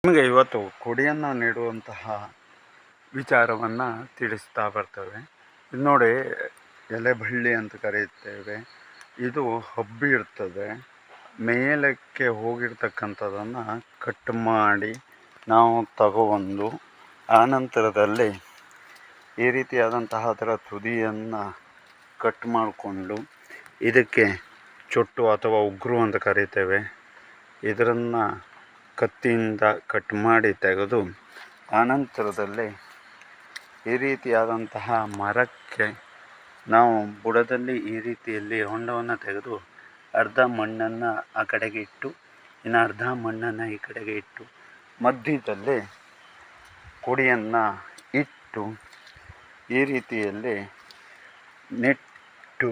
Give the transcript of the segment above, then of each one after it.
ನಿಮಗೆ ಇವತ್ತು ಕೊಡಿಯನ್ನು ನೀಡುವಂತಹ ವಿಚಾರವನ್ನು ತಿಳಿಸ್ತಾ ಬರ್ತೇವೆ. ಇದು ನೋಡಿ, ಎಲೆಬಳ್ಳಿ ಅಂತ ಕರೆಯುತ್ತೇವೆ. ಇದು ಹಬ್ಬಿ ಇರ್ತದೆ. ಮೇಲಕ್ಕೆ ಹೋಗಿರ್ತಕ್ಕಂಥದ್ದನ್ನು ಕಟ್ ಮಾಡಿ ನಾವು ತಗೊಬಂದು ಆನಂತರದಲ್ಲಿ ಈ ರೀತಿಯಾದಂತಹ ಅದರ ತುದಿಯನ್ನು ಕಟ್ ಮಾಡಿಕೊಂಡು ಇದಕ್ಕೆ ಚೊಟ್ಟು ಅಥವಾ ಉಗುರು ಅಂತ ಕರೀತೇವೆ. ಇದನ್ನು ಕತ್ತಿಯಿಂದ ಕಟ್ ಮಾಡಿ ತೆಗೆದು ಆನಂತರದಲ್ಲಿ ಈ ರೀತಿಯಾದಂತಹ ಮರಕ್ಕೆ ನಾವು ಬುಡದಲ್ಲಿ ಈ ರೀತಿಯಲ್ಲಿ ಹೊಂಡವನ್ನು ತೆಗೆದು ಅರ್ಧ ಮಣ್ಣನ್ನು ಆ ಕಡೆಗೆ ಇಟ್ಟು ಇನ್ನು ಅರ್ಧ ಮಣ್ಣನ್ನು ಈ ಕಡೆಗೆ ಇಟ್ಟು ಮಧ್ಯದಲ್ಲಿ ಕೊಡಿಯನ್ನು ಇಟ್ಟು ಈ ರೀತಿಯಲ್ಲಿ ನೆಟ್ಟು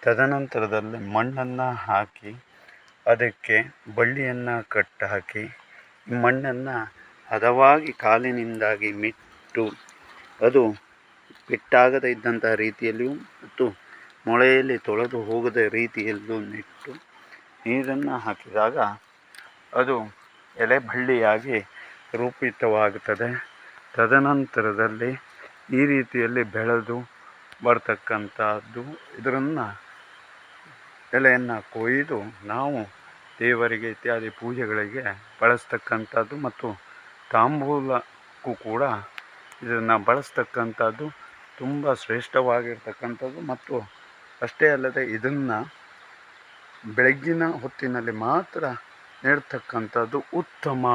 ತದನಂತರದಲ್ಲಿ ಮಣ್ಣನ್ನು ಹಾಕಿ ಅದಕ್ಕೆ ಬಳ್ಳಿಯನ್ನು ಕಟ್ಟಿ ಹಾಕಿ ಮಣ್ಣನ್ನು ಹದವಾಗಿ ಕಾಲಿನಿಂದಾಗಿ ಮಿಟ್ಟು ಅದು ಪೆಟ್ಟಾಗದೇ ಇದ್ದಂಥ ರೀತಿಯಲ್ಲಿಯೂ ಮತ್ತು ಮೊಳೆಯಲ್ಲಿ ತೊಳೆದು ಹೋಗದ ರೀತಿಯಲ್ಲೂ ನೆಟ್ಟು ನೀರನ್ನು ಹಾಕಿದಾಗ ಅದು ಎಲೆಬಳ್ಳಿಯಾಗಿ ರೂಪಿತವಾಗುತ್ತದೆ. ತದನಂತರದಲ್ಲಿ ಈ ರೀತಿಯಲ್ಲಿ ಬೆಳೆದು ಬರ್ತಕ್ಕಂಥದ್ದು ಇದನ್ನು ಎಲೆಯನ್ನು ಕೊಯ್ದು ನಾವು ದೇವರಿಗೆ ಇತ್ಯಾದಿ ಪೂಜೆಗಳಿಗೆ ಬಳಸ್ತಕ್ಕಂಥದ್ದು ಮತ್ತು ತಾಂಬೂಲಕ್ಕೂ ಕೂಡ ಇದನ್ನು ಬಳಸ್ತಕ್ಕಂಥದ್ದು ತುಂಬ ಶ್ರೇಷ್ಠವಾಗಿರ್ತಕ್ಕಂಥದ್ದು. ಮತ್ತು ಅಷ್ಟೇ ಅಲ್ಲದೆ ಇದನ್ನು ಬೆಳಗ್ಗಿನ ಹೊತ್ತಿನಲ್ಲಿ ಮಾತ್ರ ನೀಡ್ತಕ್ಕಂಥದ್ದು ಉತ್ತಮ.